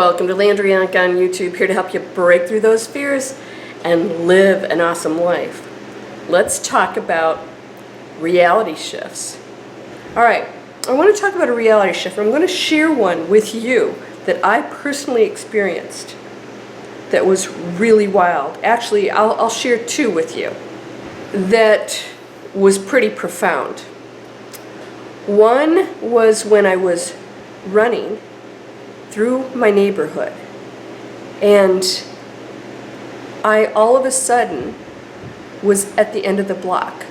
Welcome to Landria Onkka on YouTube, here to help you break through those fears and live an awesome life. Let's talk about reality shifts. Alright, I want to talk about a reality shift. I'm going to share one with you that I personally experienced that was really wild. Actually, I'll share two with you that was pretty profound. One was when I was running through my neighborhood, and I all of a sudden was at the end of the block.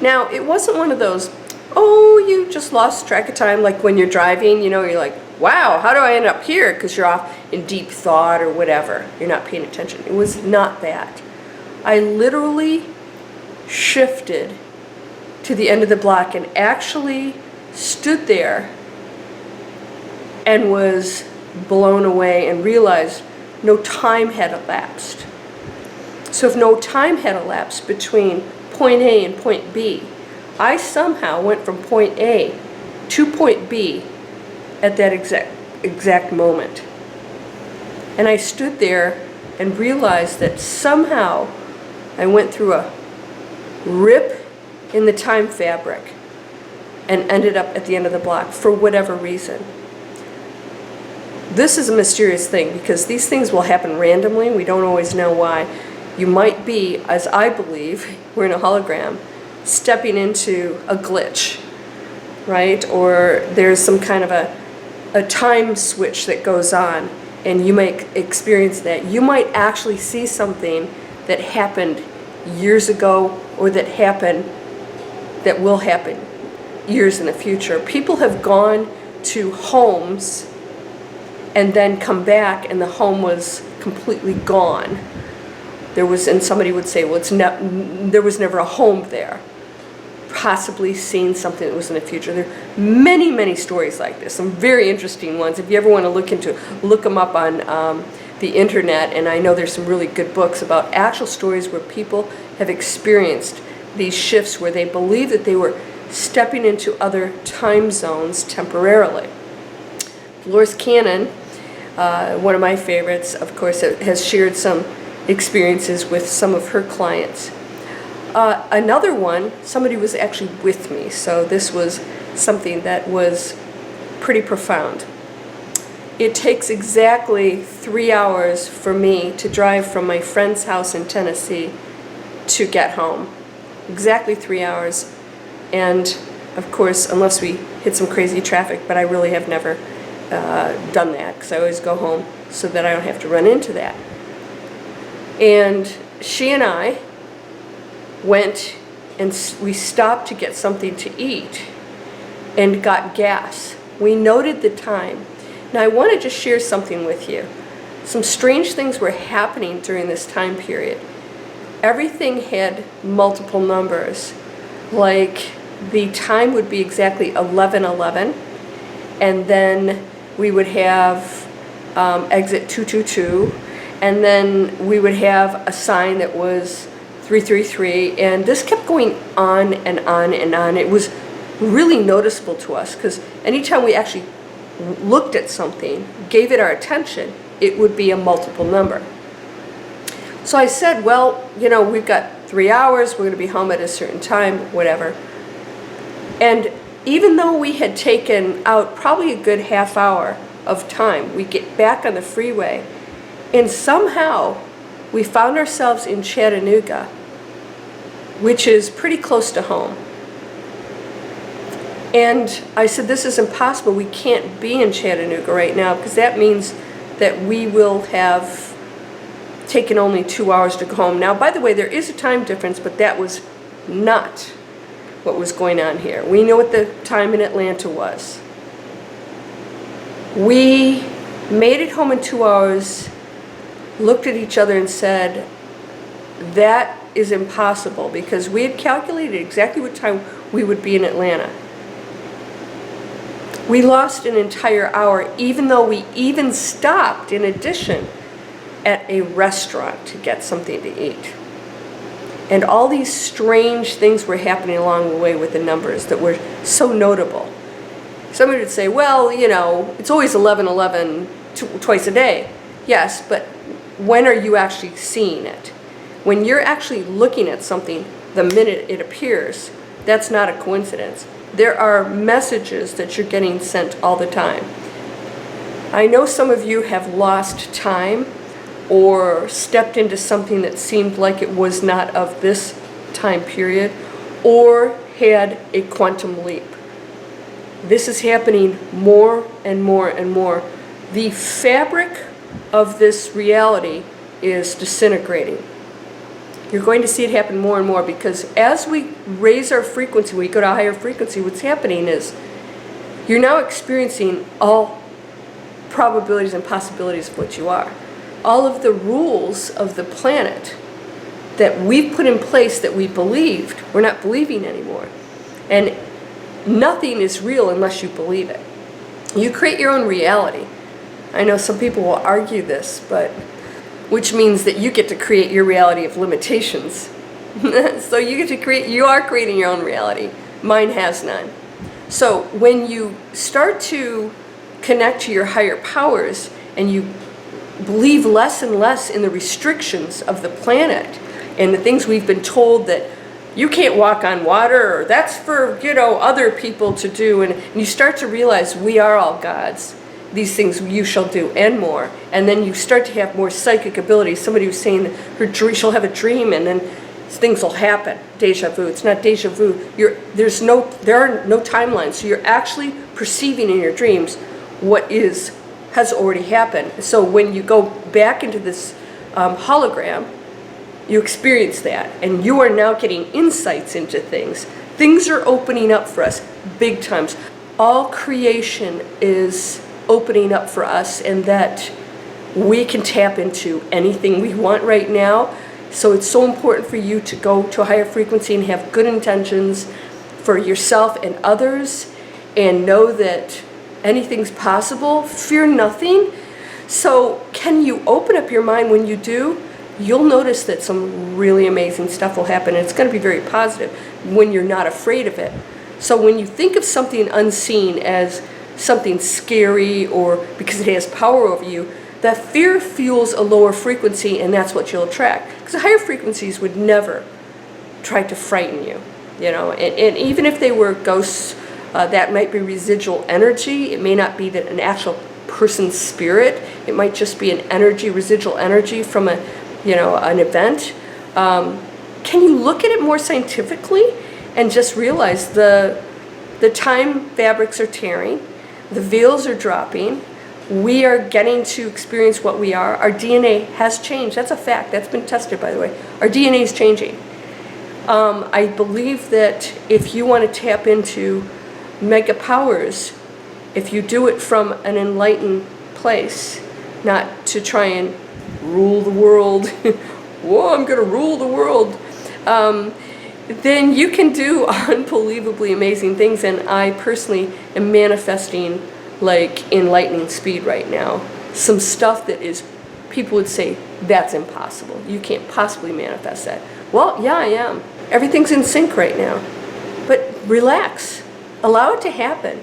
Now, it wasn't one of those, oh, you just lost track of time, like when you're driving, you know, you're like, wow, how do I end up here? Because you're off in deep thought or whatever. You're not paying attention. It was not that. I literally shifted to the end of the block and actually stood there and was blown away and realized no time had elapsed. So if no time had elapsed between point A and point B, I somehow went from point A to point B at that exact moment. And I stood there and realized that somehow I went through a rip in the time fabric and ended up at the end of the block for whatever reason. This is a mysterious thing because these things will happen randomly. We don't always know why. You might be, as I believe, we're in a hologram, stepping into a glitch, right? Or there's some kind of a time switch that goes on, and you might experience that. You might actually see something that happened years ago or that will happen years in the future. People have gone to homes and then come back and the home was completely gone. And somebody would say, well, there was never a home there. Possibly seen something that was in the future. There are many, many stories like this, some very interesting ones. If you ever want to look them up on the internet, and I know there's some really good books about actual stories where people have experienced these shifts where they believe that they were stepping into other time zones temporarily. Dolores Cannon, one of my favorites, of course, has shared some experiences with some of her clients. Another one, somebody was actually with me, so this was something that was pretty profound. It takes exactly 3 hours for me to drive from my friend's house in Tennessee to get home. Exactly 3 hours. And of course, unless we hit some crazy traffic, but I really have never done that because I always go home so that I don't have to run into that. And she and I went and we stopped to get something to eat and got gas. We noted the time. Now I want to just share something with you. Some strange things were happening during this time period. Everything had multiple numbers. Like the time would be exactly 11:11, and then we would have exit 222, and then we would have a sign that was 333, and this kept going on and on and on. It was really noticeable to us because anytime we actually looked at something, gave it our attention, it would be a multiple number. So I said, well, you know, we've got 3 hours, we're going to be home at a certain time, whatever. And even though we had taken out probably a good half hour of time, we get back on the freeway, and somehow we found ourselves in Chattanooga, which is pretty close to home. And I said, this is impossible. We can't be in Chattanooga right now because that means that we will have taken only 2 hours to go home. Now, by the way, there is a time difference, but that was not what was going on here. We know what the time in Atlanta was. We made it home in 2 hours, looked at each other and said, that is impossible because we had calculated exactly what time we would be in Atlanta. We lost an entire hour, even though we even stopped, in addition, at a restaurant to get something to eat. And all these strange things were happening along the way with the numbers that were so notable. Somebody would say, well, you know, it's always 11:11 twice a day. Yes, but when are you actually seeing it? When you're actually looking at something the minute it appears, that's not a coincidence. There are messages that you're getting sent all the time. I know some of you have lost time or stepped into something that seemed like it was not of this time period, or had a quantum leap. This is happening more and more and more. The fabric of this reality is disintegrating. You're going to see it happen more and more, because as we raise our frequency, we go to a higher frequency, what's happening is you're now experiencing all probabilities and possibilities of what you are. All of the rules of the planet that we've put in place that we believed, we're not believing anymore. And nothing is real unless you believe it. You create your own reality. I know some people will argue this, but which means that you get to create your reality of limitations. So you are creating your own reality. Mine has none. So when you start to connect to your higher powers and you believe less and less in the restrictions of the planet and the things we've been told that you can't walk on water, or that's for, you know, other people to do, and you start to realize we are all gods. These things you shall do and more. And then you start to have more psychic abilities. Somebody was saying she'll have a dream and then things will happen. Deja vu. It's not deja vu. There are no timelines. So you're actually perceiving in your dreams what has already happened. So when you go back into this hologram, you experience that, and you are now getting insights into things. Things are opening up for us big times. All creation is opening up for us, and that we can tap into anything we want right now. So it's so important for you to go to a higher frequency and have good intentions for yourself and others, and know that anything's possible. Fear nothing. So can you open up your mind? When you do, you'll notice that some really amazing stuff will happen, and it's going to be very positive when you're not afraid of it. So when you think of something unseen as something scary, or because it has power over you, that fear fuels a lower frequency, and that's what you'll attract. Because the higher frequencies would never try to frighten you, you know. And even if they were ghosts, that might be residual energy. It may not be that an actual person's spirit. It might just be an energy, residual energy from an event. Can you look at it more scientifically and just realize the time fabrics are tearing, the veils are dropping, we are getting to experience what we are. Our DNA has changed. That's a fact. That's been tested, by the way. Our DNA is changing. I believe that if you want to tap into mega powers, if you do it from an enlightened place, not to try and rule the world, whoa, I'm going to rule the world, then you can do unbelievably amazing things. And I personally am manifesting like in lightning speed right now some stuff that is, people would say, that's impossible. You can't possibly manifest that. Well, yeah, I am. Everything's in sync right now. But relax. Allow it to happen.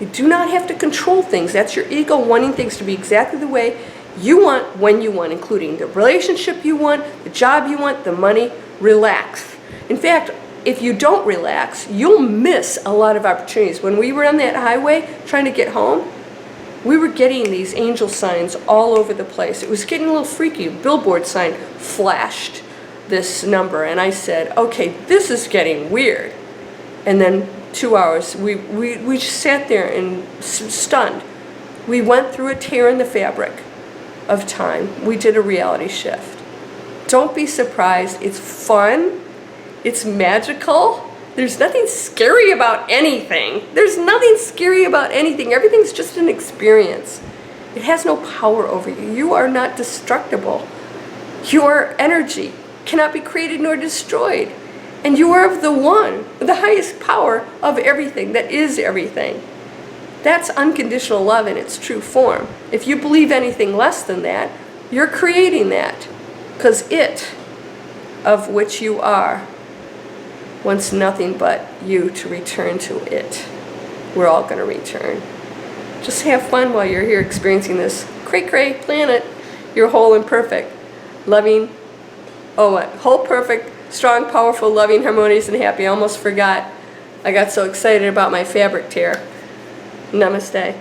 You do not have to control things. That's your ego wanting things to be exactly the way you want, when you want, including the relationship you want, the job you want, the money. Relax. In fact, if you don't relax, you'll miss a lot of opportunities. When we were on that highway trying to get home, we were getting these angel signs all over the place. It was getting a little freaky. A billboard sign flashed this number, and I said, okay, this is getting weird. And then 2 hours, we just sat there and stunned. We went through a tear in the fabric of time. We did a reality shift. Don't be surprised. It's fun. It's magical. There's nothing scary about anything. There's nothing scary about anything. Everything's just an experience. It has no power over you. You are not destructible. Your energy cannot be created nor destroyed. And you are of the one, the highest power of everything, that is everything. That's unconditional love in its true form. If you believe anything less than that, you're creating that. Because it, of which you are, wants nothing but you to return to it. we're all going to return. Just have fun while you're here experiencing this cray-cray planet. You're whole and perfect, loving, whole, perfect, strong, powerful, loving, harmonious, and happy. I almost forgot. I got so excited about my fabric tear. Namaste.